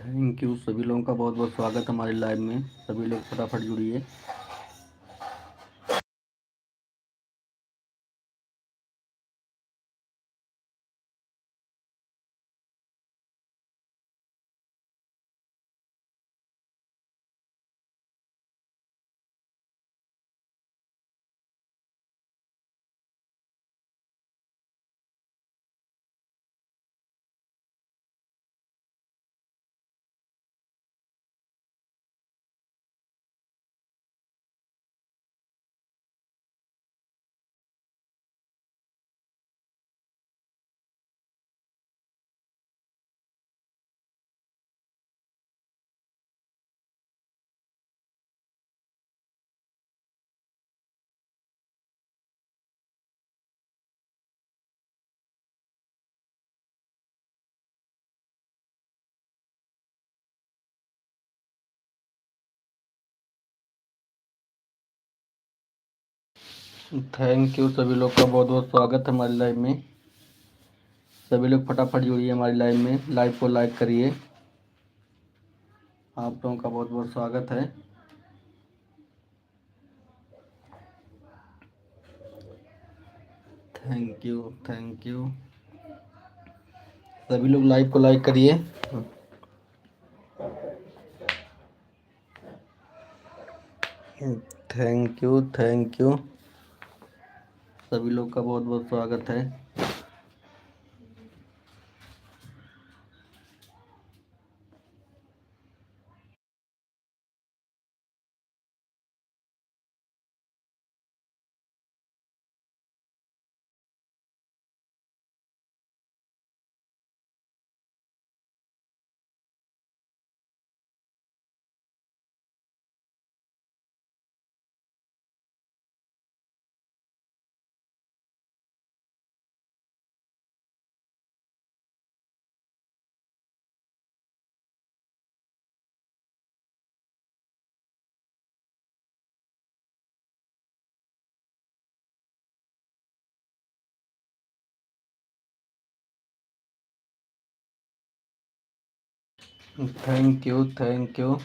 Thank you. सभी लोगों का बहुत बहुत स्वागत है हमारे लाइव में। सभी लोग फटाफट जुड़िए। Thank you. सभी लोग का बहुत बहुत स्वागत है हमारे लाइव में। सभी लोग फटाफट जुड़िए हमारी लाइव में। लाइव को लाइक करिए। आप लोगों का बहुत बहुत स्वागत है। Thank you, thank you. सभी लोग लाइव को लाइक करिए। Thank you, thank you. सभी लोग का बहुत बहुत स्वागत है। Thank you, thank you.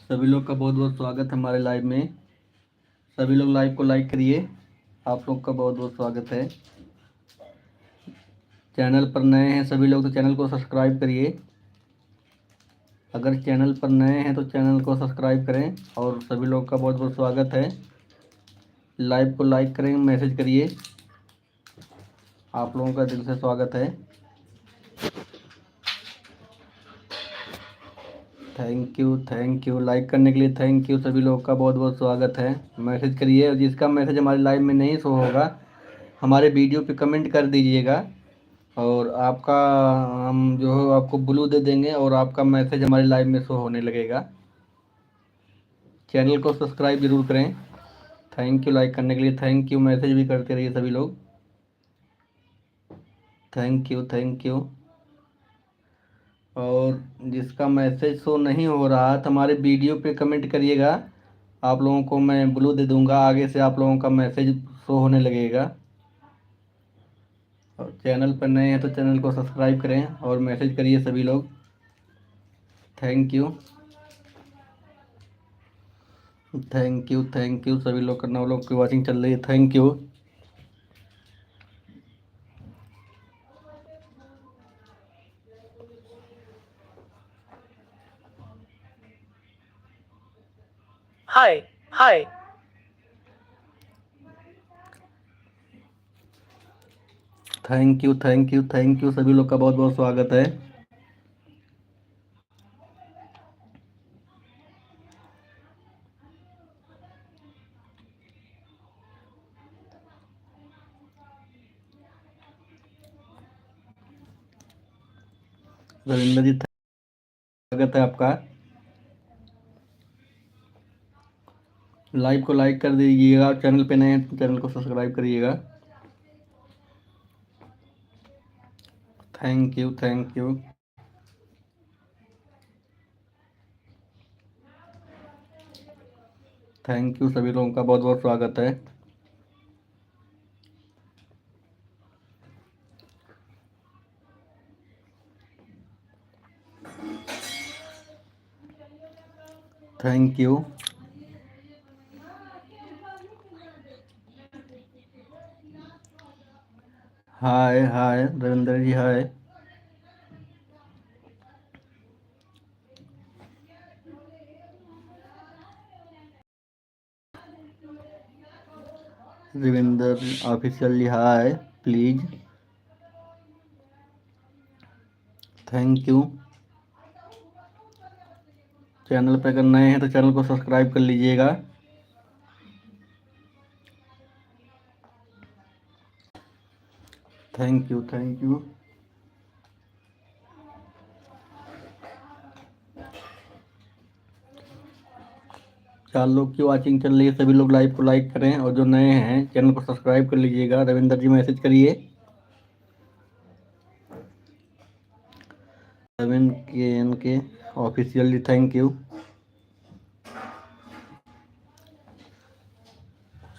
सभी लोग का बहुत बहुत स्वागत है हमारे लाइव में। सभी लोग लाइव को लाइक करिए। आप लोग का बहुत बहुत स्वागत है। चैनल पर नए हैं सभी लोग तो चैनल को सब्सक्राइब करिए। अगर चैनल पर नए हैं तो चैनल को सब्सक्राइब करें। और सभी लोग का बहुत बहुत स्वागत है। लाइव को लाइक करें, मैसेज करिए। आप लोगों का दिल से स्वागत है। Thank you, thank you. Like करने के लिए थैंक यू। सभी लोग का बहुत बहुत स्वागत है। मैसेज करिए और जिसका मैसेज हमारे लाइव में नहीं शो होगा हमारे वीडियो पे कमेंट कर दीजिएगा। और आपका हम जो है आपको ब्लू दे देंगे और आपका मैसेज हमारे लाइव में शो होने लगेगा। चैनल को सब्सक्राइब जरूर करें। Thank you. लाइक करने के लिए थैंक यू। मैसेज भी करते रहिए सभी लोग। Thank you, thank you. और जिसका मैसेज शो नहीं हो रहा तो हमारे वीडियो पे कमेंट करिएगा। आप लोगों को मैं ब्लू दे दूंगा। आगे से आप लोगों का मैसेज शो होने लगेगा। और चैनल पर नए हैं तो चैनल को सब्सक्राइब करें और मैसेज करिए सभी लोग। Thank you, thank you, thank you. सभी लोग करना, लोग की वॉचिंग चल रही है। Thank you. Hi hi. Thank you, thank you, thank you. सभी लोग का बहुत बहुत स्वागत है। रविंद्र जी, स्वागत है आपका। लाइव को लाइक कर दीजिएगा। चैनल पे नए हैं तो चैनल को सब्सक्राइब करिएगा। Thank you, thank you. Thank you. सभी लोगों का बहुत बहुत स्वागत है। Thank you. Hi hi Ravinder ji, hi. Ravinder official ji, hi please, thank you. Channel पे अगर नए हैं तो चैनल को सब्सक्राइब कर लीजिएगा। Thank you, thank you. 4 लोग की वॉचिंग चल रही है, सभी लोग लाइव को लाइक करें और जो नए हैं चैनल को सब्सक्राइब कर लीजिएगा। रविंदर जी मैसेज करिए। रविंद्र के ऑफिशियली थैंक यू।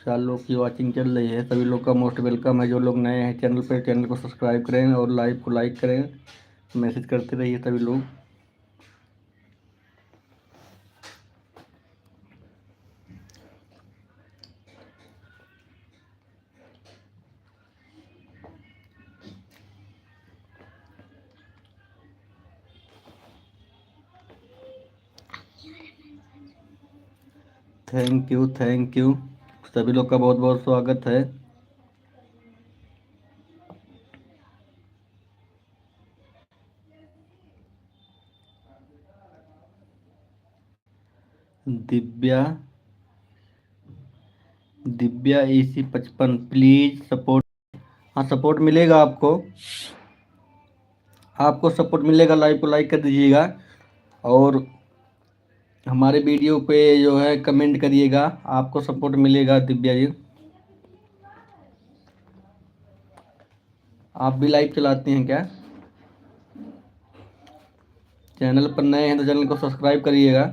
4 लोग की वॉचिंग चल रही है, सभी लोग का मोस्ट वेलकम है। जो लोग नए हैं चैनल पर, चैनल को सब्सक्राइब करें और लाइव को लाइक करें, मैसेज करते रहिए सभी लोग। Thank you, thank you. सभी लोग का बहुत बहुत स्वागत है। Divya, Divya EC55 please support. हाँ, सपोर्ट मिलेगा आपको, आपको सपोर्ट मिलेगा। लाइव को लाइक कर दीजिएगा और हमारे वीडियो पे जो है कमेंट करिएगा, आपको सपोर्ट मिलेगा। दिव्या जी, आप भी लाइव चलाते हैं क्या? चैनल पर नए हैं तो चैनल को सब्सक्राइब करिएगा।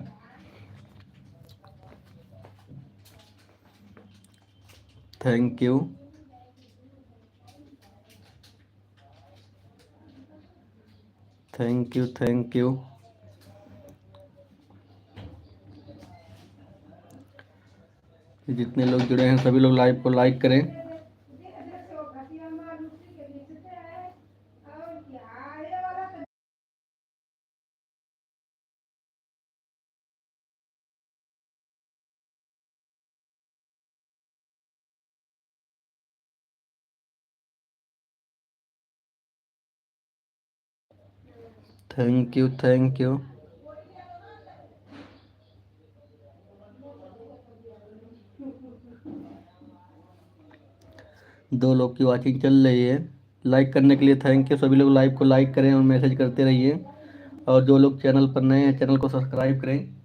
Thank you. Thank you, thank you. जितने लोग जुड़े हैं सभी लोग लाइव को लाइक करें। Thank you, thank you. दो लोग की वॉचिंग चल रही है। लाइक करने के लिए थैंक यू। सभी लोग लाइव को लाइक करें और मैसेज करते रहिए। और जो लोग चैनल पर नए हैं चैनल को सब्सक्राइब करें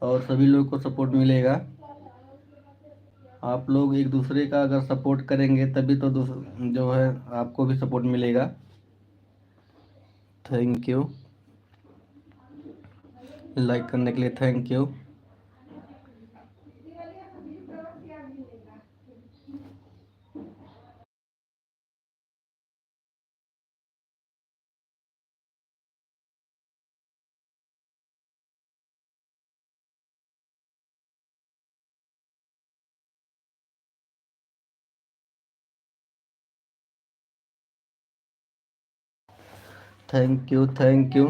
और सभी लोग को सपोर्ट मिलेगा। आप लोग एक दूसरे का अगर सपोर्ट करेंगे तभी तो जो है आपको भी सपोर्ट मिलेगा। Thank you. लाइक करने के लिए thank you. Thank you, thank you.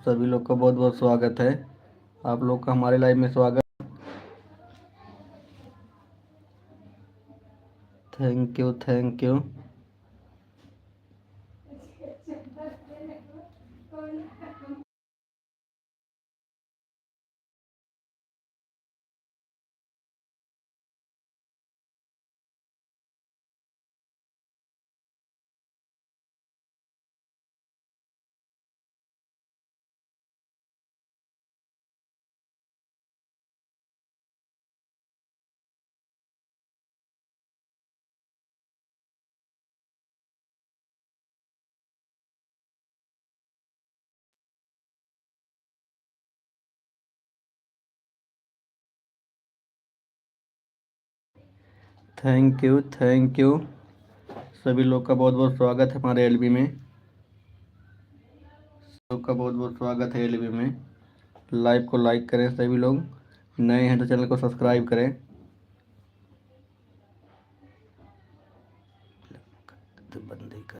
सभी लोग का बहुत बहुत स्वागत है। आप लोग का हमारे लाइव में स्वागत। Thank you, thank you. Thank you सभी लोग का बहुत बहुत स्वागत है हमारे एलबी में। सबका बहुत बहुत स्वागत है एलबी में। लाइव को लाइक करें, सभी लोग नए हैं तो चैनल को सब्सक्राइब करें।